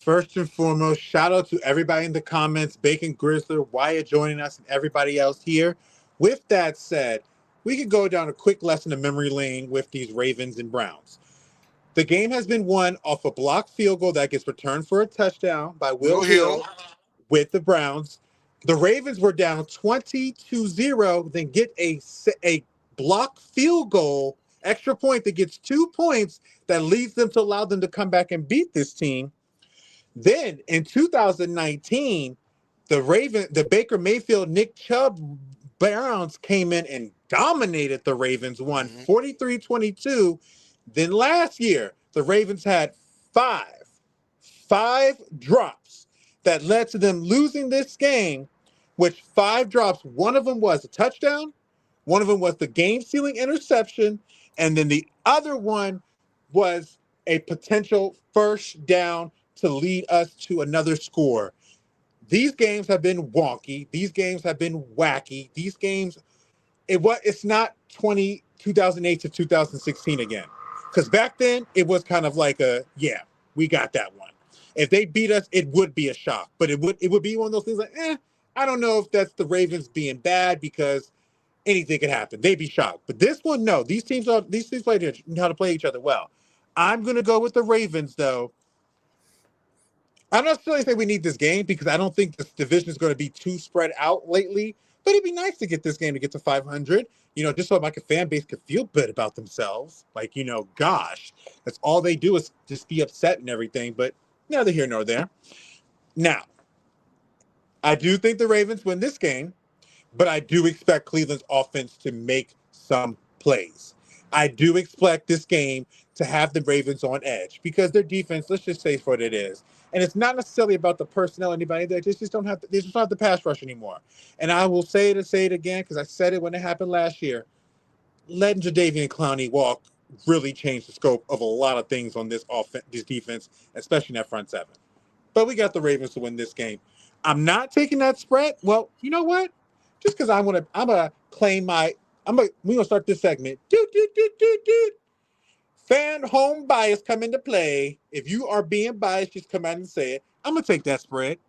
First and foremost, shout out to everybody in the comments, Bacon Grizzler, Wyatt joining us, and everybody else here. With that said, we could go down a quick lesson of memory lane with these Ravens and Browns. The game has been won off a blocked field goal that gets returned for a touchdown by Will Hill with the Browns. The Ravens were down 20-0, then get a blocked field goal extra point that gets 2 points that leads them to allow them to come back and beat this team. Then in 2019, the Baker Mayfield, Nick Chubb Browns came in and dominated the Ravens, won Mm-hmm. 43-22. Then last year, the Ravens had five drops that led to them losing this game, which 5 drops, one of them was a touchdown, one of them was the game-sealing interception, and then the other one was a potential first down to lead us to another score. These games have been wonky. These games have been wacky. These games, it's not 2008 to 2016 again. Because back then, it was kind of like we got that one. If they beat us, it would be a shock. But it would be one of those things like, I don't know if that's the Ravens being bad because anything could happen. They'd be shocked. But this one, no. These teams know how to play each other well. I'm going to go with the Ravens, though. I don't necessarily say we need this game because I don't think this division is going to be too spread out lately. But it'd be nice to get this game to get to 500, just so like a fan base could feel good about themselves. Like, gosh, that's all they do is just be upset and everything. But neither here nor there. Now, I do think the Ravens win this game, but I do expect Cleveland's offense to make some plays. I do expect this game to have the Ravens on edge because their defense, let's just say what it is. And it's not necessarily about the personnel, anybody. They just don't have the pass rush anymore. And I will say it again because I said it when it happened last year. Letting Jadeveon Clowney walk really changed the scope of a lot of things on this defense, especially in that front seven. But we got the Ravens to win this game. I'm not taking that spread. Well, you know what? Just because I'm gonna claim we're gonna start this segment. Fan home bias come into play. If you are being biased, just come out and say it. I'm gonna take that spread.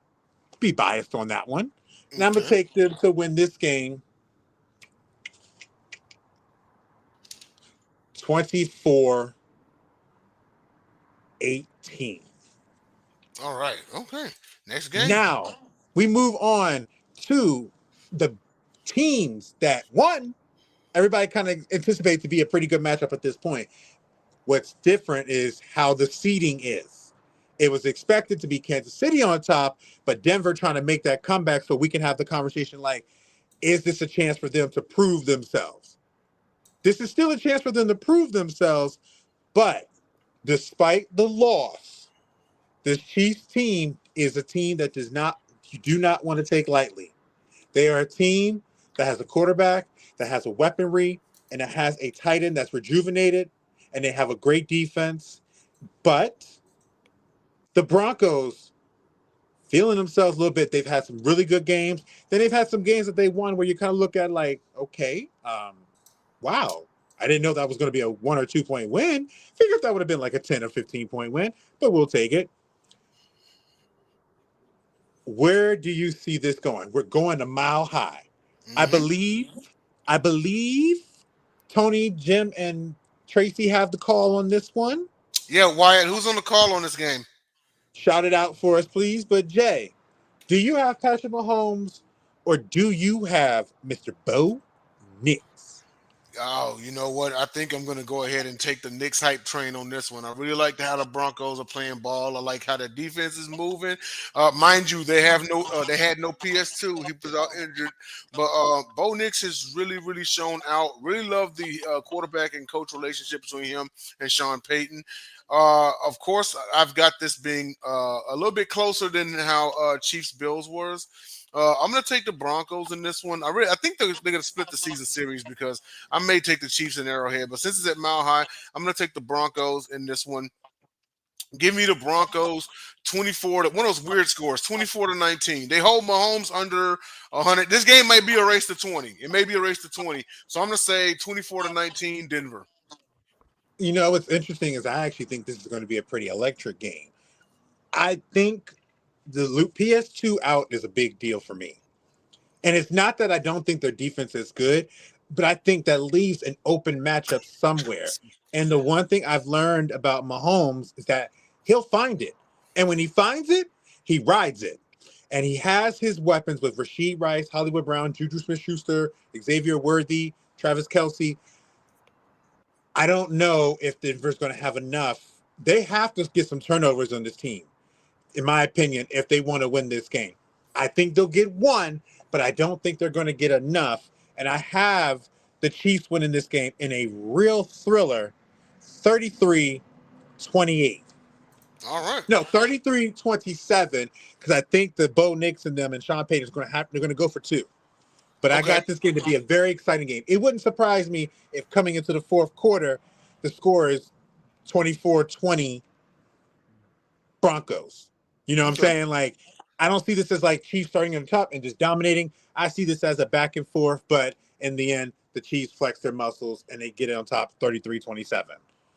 Be biased on that one. And I'm gonna take them to win this game 24-18. All right. Okay. Next game. Now we move on to the teams that won. Everybody kind of anticipates to be a pretty good matchup at this point. What's different is how the seeding is. It was expected to be Kansas City on top, but Denver trying to make that comeback so we can have the conversation like, is this a chance for them to prove themselves? This is still a chance for them to prove themselves, but despite the loss, this Chiefs team is a team that you do not want to take lightly. They are a team that has a quarterback, that has a weaponry, and that has a tight end that's rejuvenated, and they have a great defense. But the Broncos feeling themselves a little bit. They've had some really good games. Then they've had some games that they won where you kind of look at like, okay, wow, I didn't know that was going to be a 1 or 2 point win. Figured that would have been like a 10 or 15 point win, but we'll take it. Where do you see this going? We're going to Mile High. Mm-hmm. I believe Tony, Jim, and Tracy have the call on this one. Yeah, Wyatt, who's on the call on this game? Shout it out for us, please. But Jay, do you have Patrick Mahomes or do you have Mr. Bo Nix? Oh, you know what? I think I'm going to go ahead and take the Knicks hype train on this one. I really like how the Broncos are playing ball. I like how the defense is moving. Mind you, they had no PS2. He was out injured, but Bo Nix has really shown out. Really love the quarterback and coach relationship between him and Sean Payton. Of course, I've got this being a little bit closer than how Chiefs Bills was. I'm going to take the Broncos in this one. I think they're going to split the season series because I may take the Chiefs in Arrowhead. But since it's at Mile High, I'm going to take the Broncos in this one. Give me the Broncos 24 to one of those weird scores, 24-19. They hold Mahomes under 100. This game might be a race to 20. It may be a race to 20. So I'm going to say 24-19 Denver. You know, what's interesting is I actually think this is going to be a pretty electric game. I think the PS2 out is a big deal for me. And it's not that I don't think their defense is good, but I think that leaves an open matchup somewhere. And the one thing I've learned about Mahomes is that he'll find it. And when he finds it, he rides it. And he has his weapons with Rashid Rice, Hollywood Brown, Juju Smith-Schuster, Xavier Worthy, Travis Kelce. I don't know if Denver's going to have enough. They have to get some turnovers on this team, in my opinion, if they want to win this game. I think they'll get one, but I don't think they're going to get enough. And I have the Chiefs winning this game in a real thriller, 33-28. All right. No, 33-27, because I think the Bo Nix and them and Sean Payton is going to have, they're going to go for two. But I Okay. got this game to be a very exciting game. It wouldn't surprise me if coming into the fourth quarter, the score is 24-20 Broncos. You know what I'm Okay. saying? Like, I don't see this as like Chiefs starting on the top and just dominating. I see this as a back and forth, but in the end, the Chiefs flex their muscles and they get it on top 33-27.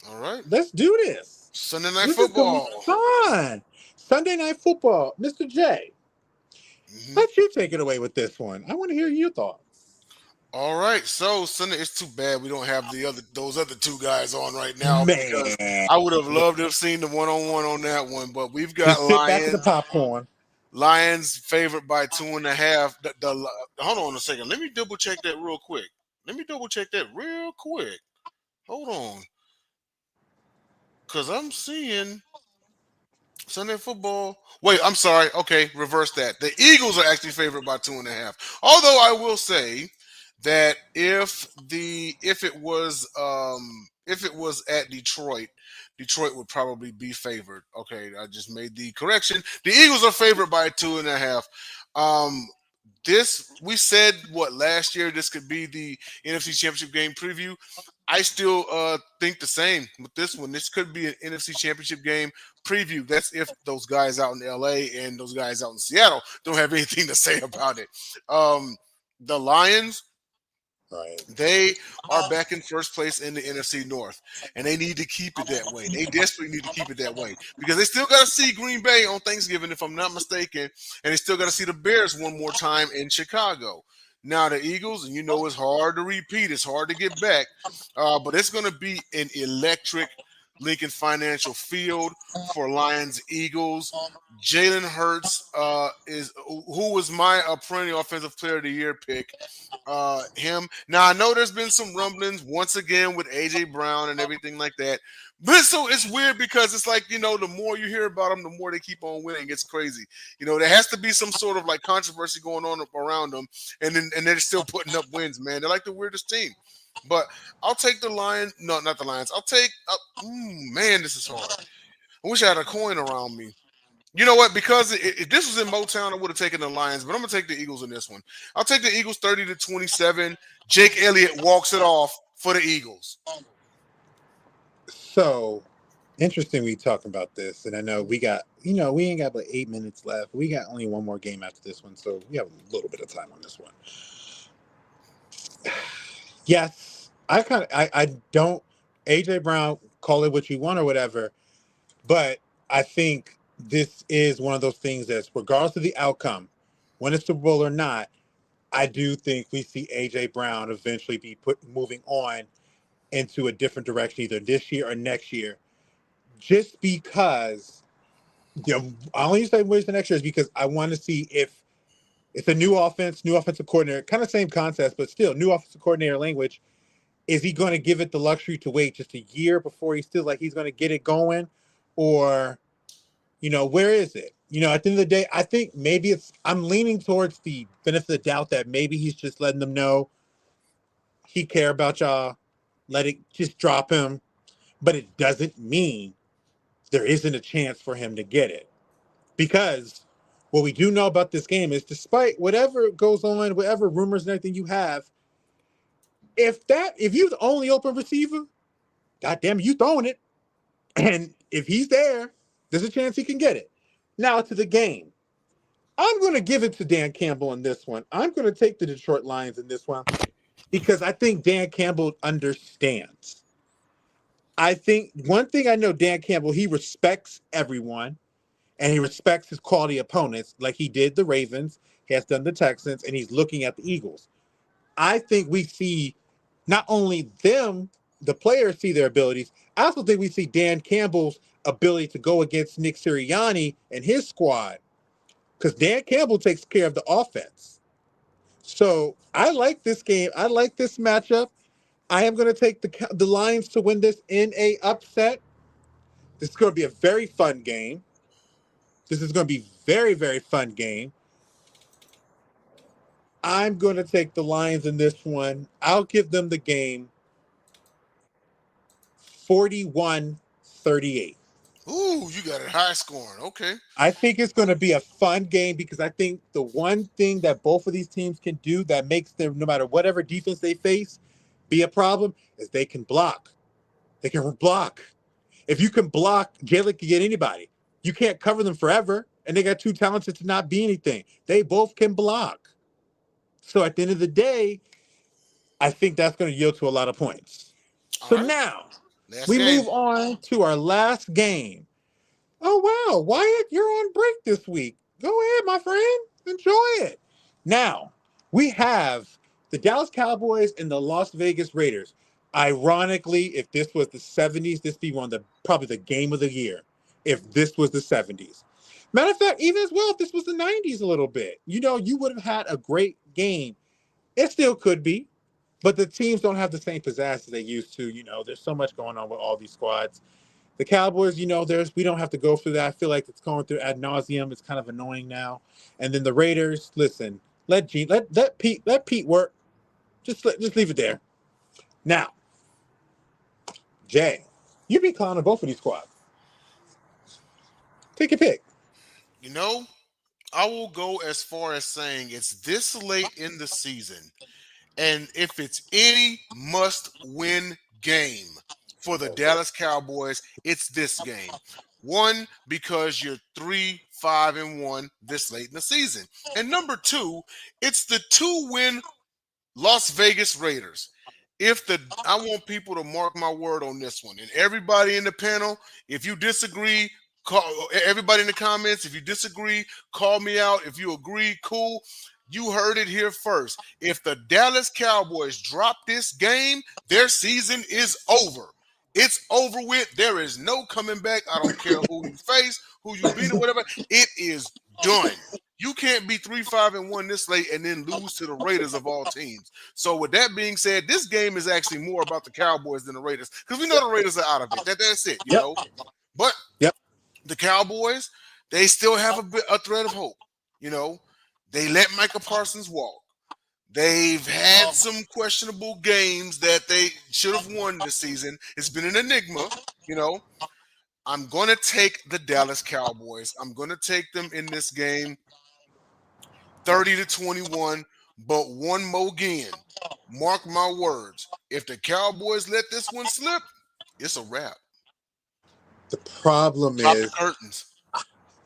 All right. Let's do this. Sunday Night This is going to be Football. fun. Sunday Night Football. Mr. J, Hmm. let you take it away with this one. I want to hear your thoughts. All right. So Sunday, it's too bad we don't have those other two guys on right now because Man, I would have loved to have seen the one-on-one on that one. But we've got just sit back with the Lions. popcorn. Lions favored by 2.5. Hold on a second. Let me double check that real quick. Hold on, cause I'm seeing Sunday football. Wait, I'm sorry. Okay, reverse that. The Eagles are actually favored by 2.5. Although I will say that if it was at Detroit, Detroit would probably be favored. Okay, I just made the correction. The Eagles are favored by 2.5. Um, this we said what last year this could be the NFC Championship game preview. I still think the same with this one. This could be an NFC Championship game preview. That's if those guys out in LA and those guys out in Seattle don't have anything to say about it. The Lions, Right. they are back in first place in the NFC North, and they need to keep it that way. They desperately need to keep it that way because they still got to see Green Bay on Thanksgiving, if I'm not mistaken, and they still got to see the Bears one more time in Chicago. Now the Eagles, and you know it's hard to repeat, it's hard to get back, but it's going to be an electric Lincoln Financial Field for Lions Eagles. Jalen Hurts is who was my perennial offensive player of the year pick. Him. Now I know there's been some rumblings once again with AJ Brown and everything like that. But so it's weird because it's like, the more you hear about them, the more they keep on winning. It's crazy. There has to be some sort of like controversy going on around them, and they're still putting up wins, man. They're like the weirdest team. But I'll take the Lions. No, not the Lions. I'll take. Man, this is hard. I wish I had a coin around me. You know what? Because if this was in Motown, I would have taken the Lions, but I'm gonna take the Eagles in this one. I'll take the Eagles 30-27. Jake Elliott walks it off for the Eagles. So interesting we talking about this, and I know we got, we ain't got but 8 minutes left. We got only one more game after this one, so we have a little bit of time on this one. Yes, I don't, AJ Brown, call it what you want or whatever, but I think this is one of those things that's regardless of the outcome, when it's Super Bowl or not, I do think we see AJ Brown eventually be moving on into a different direction either this year or next year. Just because, I only say wait the next year is because I want to see if it's a new offense, new offensive coordinator, kind of same concept, but still new offensive coordinator language. Is he going to give it the luxury to wait just a year before he feels like he's going to get it going? Or, where is it? At the end of the day, I think maybe I'm leaning towards the benefit of the doubt that maybe he's just letting them know he care about y'all. Let it just drop him. But it doesn't mean there isn't a chance for him to get it. Because what we do know about this game is despite whatever goes on, whatever rumors and everything you have, if you're the only open receiver, goddamn, you throwing it. And if he's there, there's a chance he can get it. Now to the game. I'm going to give it to Dan Campbell in this one. I'm going to take the Detroit Lions in this one because I think Dan Campbell understands. I think one thing I know Dan Campbell, he respects everyone and he respects his quality opponents like he did the Ravens, he has done the Texans, and he's looking at the Eagles. I think we see not only them, the players see their abilities. I also think we see Dan Campbell's ability to go against Nick Sirianni and his squad because Dan Campbell takes care of the offense. So I like this game. I like this matchup. I am going to take the Lions to win this in a upset. This is going to be a very fun game. This is going to be very, very fun game. I'm going to take the Lions in this one. I'll give them the game 41-38. Ooh, you got it high scoring. Okay. I think it's going to be a fun game because I think the one thing that both of these teams can do that makes them, no matter whatever defense they face, be a problem is they can block. They can block. If you can block, Jalen can get anybody. You can't cover them forever, and they got too talented to not be anything. They both can block. So at the end of the day, I think that's going to yield to a lot of points. All So right. now Last we game. move on to our last game. Oh, wow. Wyatt, you're on break this week. Go ahead, my friend. Enjoy it. Now, we have the Dallas Cowboys and the Las Vegas Raiders. Ironically, if this was the 70s, this would be one of the probably the game of the year if this was the 70s. Matter of fact, even as well, if this was the 90s a little bit, you would have had a great game. It still could be, but the teams don't have the same pizzazz as they used to. There's so much going on with all these squads. The Cowboys, we don't have to go through that. I feel like it's going through ad nauseum. It's kind of annoying now. And then the Raiders, listen, let Pete work. Just leave it there. Now, Jay, you be clowning both of these squads. Take your pick. You know, I will go as far as saying it's this late in the season. And if it's any must win game for the Dallas Cowboys, it's this game. One, because you're 3-5-1 this late in the season. And number two, it's the 2-win Las Vegas Raiders. I want people to mark my word on this one. And everybody in the panel, if you disagree, call everybody in the comments. If you disagree, call me out. If you agree, cool. You heard it here first. If the Dallas Cowboys drop this game, their season is over. It's over with. There is no coming back. I don't care who you face, who you beat, or whatever. It is done. You can't be 3-5-1 this late and then lose to the Raiders of all teams. So with that being said, this game is actually more about the Cowboys than the Raiders because we know the Raiders are out of it. That's it, Yep. But Yep. the Cowboys, they still have a thread of hope. They let Micah Parsons walk. They've had some questionable games that they should have won this season. It's been an enigma. I'm going to take the Dallas Cowboys. I'm going to take them in this game 30-21, but one more again. Mark my words. If the Cowboys let this one slip, it's a wrap. The problem Drop the is, curtains.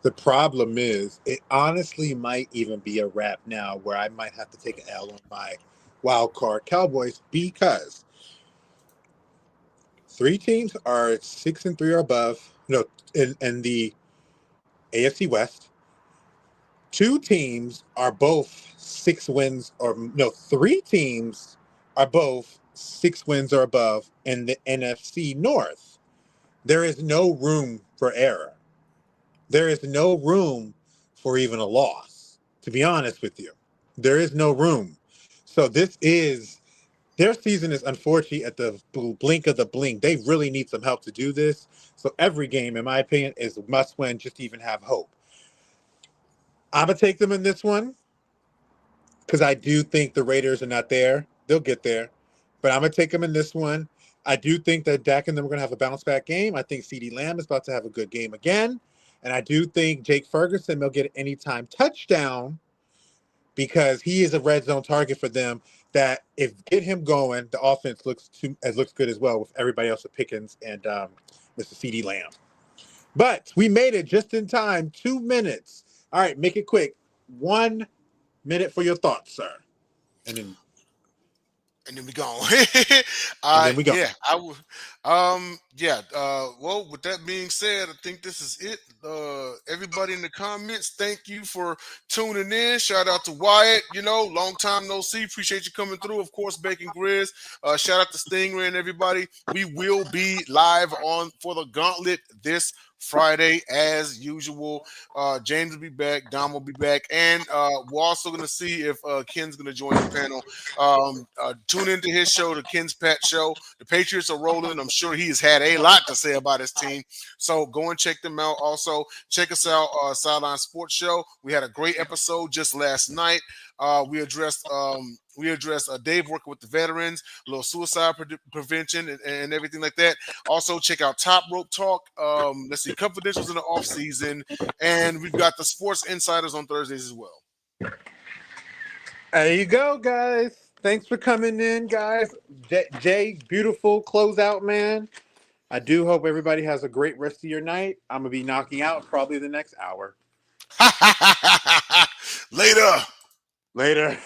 it honestly might even be a wrap now where I might have to take an L on my wild card Cowboys because 3 teams are 6-3 or above. No, in the AFC West. 2 teams are both 6 wins or no, 3 teams are both 6 wins or above in the NFC North. There is no room for error. There is no room for even a loss, to be honest with you. There is no room. So their season is unfortunate at the blink of the blink. They really need some help to do this. So every game, in my opinion, is a must win just to even have hope. I'm going to take them in this one because I do think the Raiders are not there. They'll get there. But I'm going to take them in this one. I do think that Dak and them are going to have a bounce back game. I think CeeDee Lamb is about to have a good game again. And I do think Jake Ferguson will get an anytime touchdown because he is a red zone target for them that if get him going, the offense looks good as well with everybody else with Pickens and Mr. CeeDee Lamb. But we made it just in time, 2 minutes. All right, make it quick. 1 minute for your thoughts, sir. And then we go. And then we go. Yeah, I would. Well, with that being said, I think this is it. Everybody in the comments, thank you for tuning in. Shout out to Wyatt. Long time no see. Appreciate you coming through. Of course, Bacon Grizz. Shout out to Stingray and everybody. We will be live on for the Gauntlet this Friday as usual. James will be back. Dom will be back. And we're also going to see if Ken's going to join the panel. Tune into his show, the Ken's Pet Show. The Patriots are rolling. I'm sure he's had a lot to say about his team. So go and check them out. Also, check us out, Sideline Sports Show. We had a great episode just last night. We addressed Dave working with the veterans, a little suicide prevention and everything like that. Also, check out Top Rope Talk. Let's see, Confidentials in the off season, and we've got the Sports Insiders on Thursdays as well. There you go, guys. Thanks for coming in, guys. Jay, beautiful closeout, man. I do hope everybody has a great rest of your night. I'm gonna be knocking out probably the next hour. Later. Later.